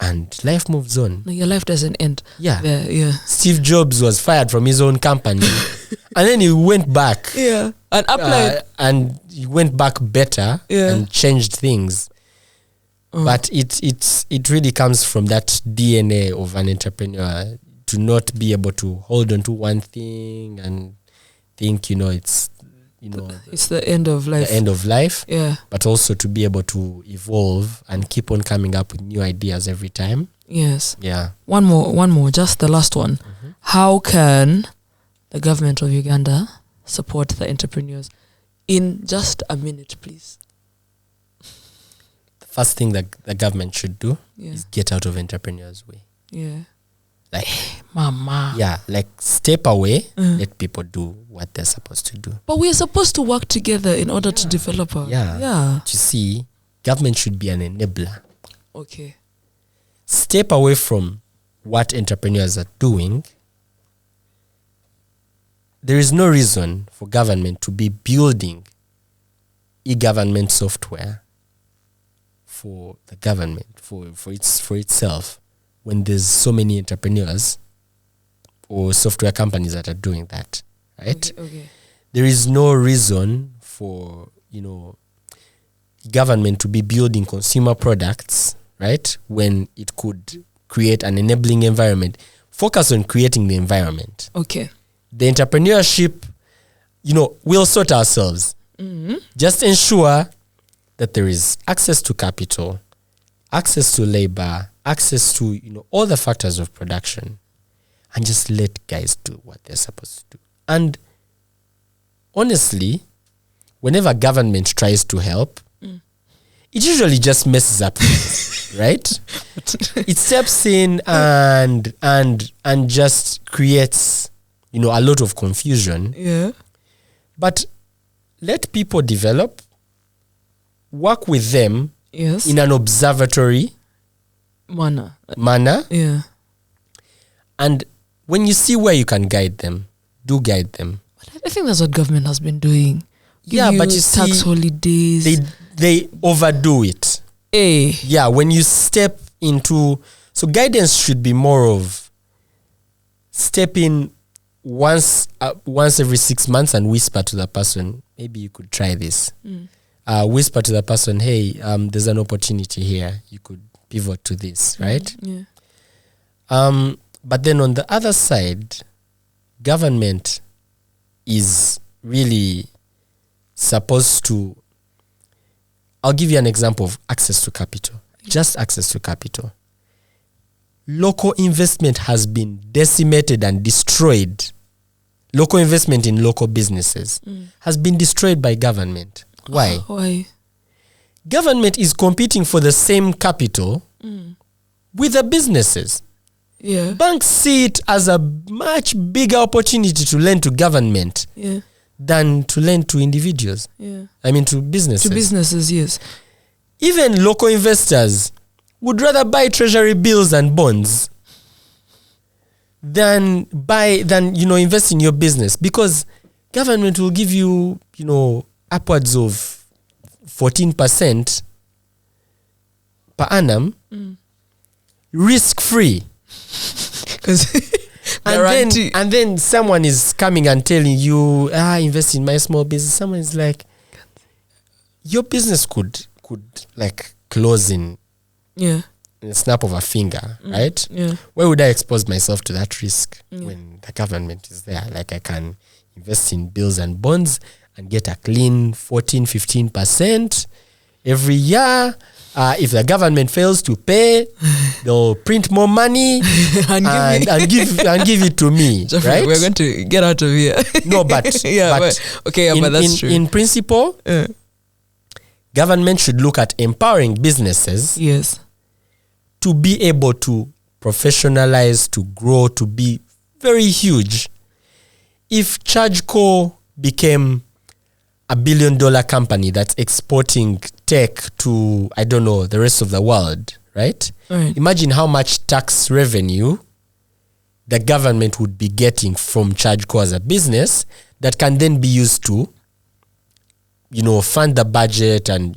S2: and life moves on.
S1: No, your life doesn't end.
S2: Yeah. Steve Jobs was fired from his own company, and then he went back.
S1: Yeah, and applied,
S2: and he went back better and changed things. But it really comes from that DNA of an entrepreneur, to not be able to hold on to one thing and think it's
S1: the end of life.
S2: The end of life.
S1: Yeah.
S2: But also to be able to evolve and keep on coming up with new ideas every time.
S1: Yes.
S2: Yeah.
S1: One more, just the last one. Mm-hmm. How can the government of Uganda support the entrepreneurs? In just a minute, please.
S2: The first thing that the government should do is get out of entrepreneurs' way.
S1: Yeah.
S2: Like,
S1: mama.
S2: Yeah, like step away, let people do what they're supposed to do.
S1: But we're supposed to work together in order to develop our...
S2: Yeah. You see, government should be an enabler.
S1: Okay.
S2: Step away from what entrepreneurs are doing. There is no reason for government to be building e-government software for the government, for itself, when there's so many entrepreneurs or software companies that are doing that, right?
S1: Okay.
S2: There is no reason for, government to be building consumer products, right? When it could create an enabling environment. Focus on creating the environment.
S1: Okay.
S2: The entrepreneurship, we'll sort ourselves.
S1: Mm-hmm.
S2: Just ensure that there is access to capital, access to labor, access to all the factors of production, and just let guys do what they're supposed to do. And honestly, whenever government tries to help, it usually just messes up things, right? It steps in and just creates a lot of confusion.
S1: Yeah.
S2: But let people develop, work with them in an observatory manner.
S1: Yeah.
S2: And when you see where you can guide them, do guide them.
S1: But I think that's what government has been doing.
S2: But you see,
S1: tax holidays.
S2: They overdo it. Yeah, when you step into... So guidance should be more of step in once every 6 months and whisper to the person, maybe you could try this. Whisper to the person, hey, there's an opportunity here. You could pivot to this, right?
S1: Yeah.
S2: But then on the other side, government is really supposed to... I'll give you an example of access to capital. Just access to capital. Local investment has been decimated and destroyed. Local investment in local businesses has been destroyed by government. Why?
S1: Why?
S2: Government is competing for the same capital with the businesses.
S1: Yeah.
S2: Banks see it as a much bigger opportunity to lend to government than to lend to individuals.
S1: Yeah.
S2: I mean to businesses.
S1: To businesses, yes.
S2: Even local investors would rather buy treasury bills and bonds than invest in your business, because government will give you, upwards of 14% per annum, risk-free. And then someone is coming and telling you, invest in my small business. Someone is like, your business could like close in a snap of a finger, right?
S1: Yeah.
S2: Why would I expose myself to that risk when the government is there? Like, I can invest in bills and bonds and get a clean 14-15% every year. If the government fails to pay, they'll print more money and give it to me.
S1: Geofrey,
S2: right?
S1: We're going to get out of here.
S2: No, but
S1: but that's true.
S2: In principle, government should look at empowering businesses.
S1: Yes.
S2: To be able to professionalize, to grow, to be very huge. If ChargeCo became $1 billion company that's exporting tech to, I don't know, the rest of the world, right? Imagine how much tax revenue the government would be getting from ChargeCo as a business that can then be used to, fund the budget and,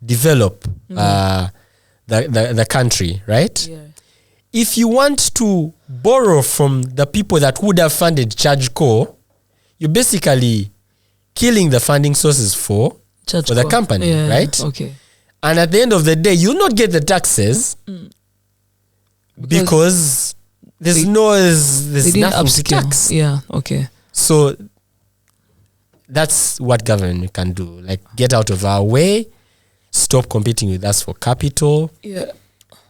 S2: develop the country, right?
S1: Yeah.
S2: If you want to borrow from the people that would have funded ChargeCo, you're basically killing the funding sources for the company, right?
S1: Okay.
S2: And at the end of the day, you'll not get the taxes because there's nothing to tax.
S1: Yeah, okay.
S2: So that's what government can do. Like, get out of our way, stop competing with us for capital.
S1: Yeah.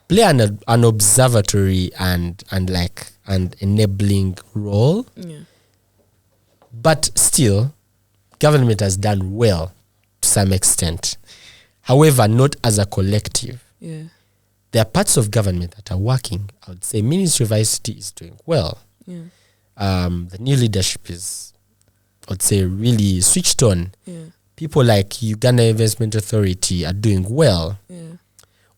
S2: Play an observatory and enabling role.
S1: Yeah.
S2: But still, government has done well to some extent. However, not as a collective.
S1: Yeah.
S2: There are parts of government that are working. I would say Ministry of ICT is doing well.
S1: Yeah.
S2: The new leadership is, I would say, really switched on.
S1: Yeah.
S2: People like Uganda Investment Authority are doing well.
S1: Yeah.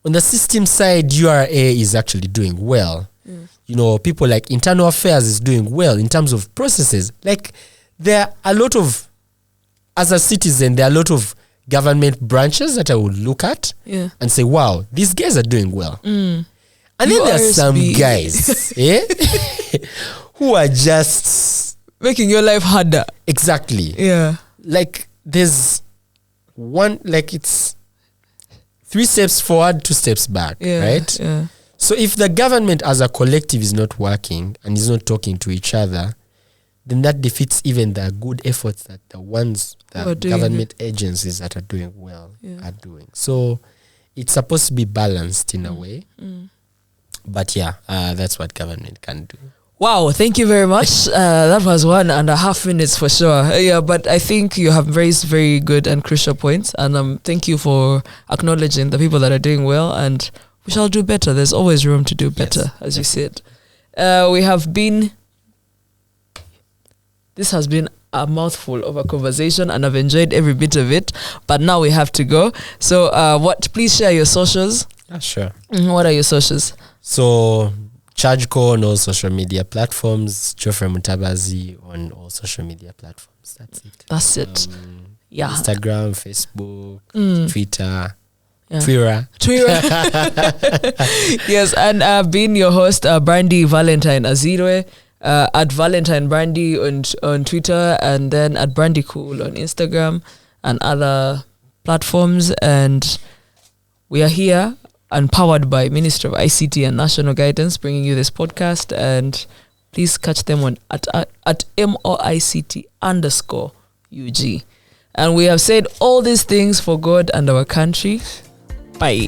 S2: On the system side, URA is actually doing well.
S1: Yeah.
S2: People like Internal Affairs is doing well in terms of processes. Like, there are a lot of, as a citizen, there are a lot of government branches that I would look at and say, wow, these guys are doing well. And then there are some guys who are just
S1: making your life harder.
S2: Exactly.
S1: Yeah.
S2: Like, there's one, like, it's 3 steps forward, 2 steps back, right?
S1: Yeah.
S2: So if the government as a collective is not working and is not talking to each other, then that defeats even the good efforts that the government agencies that are doing well are doing. So it's supposed to be balanced in a way. But that's what government can do.
S1: Wow, thank you very much. That was 1.5 minutes for sure. Yeah, but I think you have raised very good and crucial points. And thank you for acknowledging the people that are doing well. And we shall do better. There's always room to do better, as you said. This has been a mouthful of a conversation, and I've enjoyed every bit of it. But now we have to go. So please share your socials.
S2: Sure.
S1: What are your socials?
S2: So ChargeCo on all social media platforms, Geofrey Mutabazi on all social media platforms. That's it. Yeah. Instagram, Facebook, Twitter.
S1: Yeah. Twitter. Yes, and I've been your host, Brandy Valentine Azeirwe, at Valentine Brandy on Twitter, and then at Brandy Cool on Instagram and other platforms. And we are here and powered by Ministry of ICT and National Guidance, bringing you this podcast. And please catch them on at MOICT_UG. And we have said all these things for God and our country. Bye.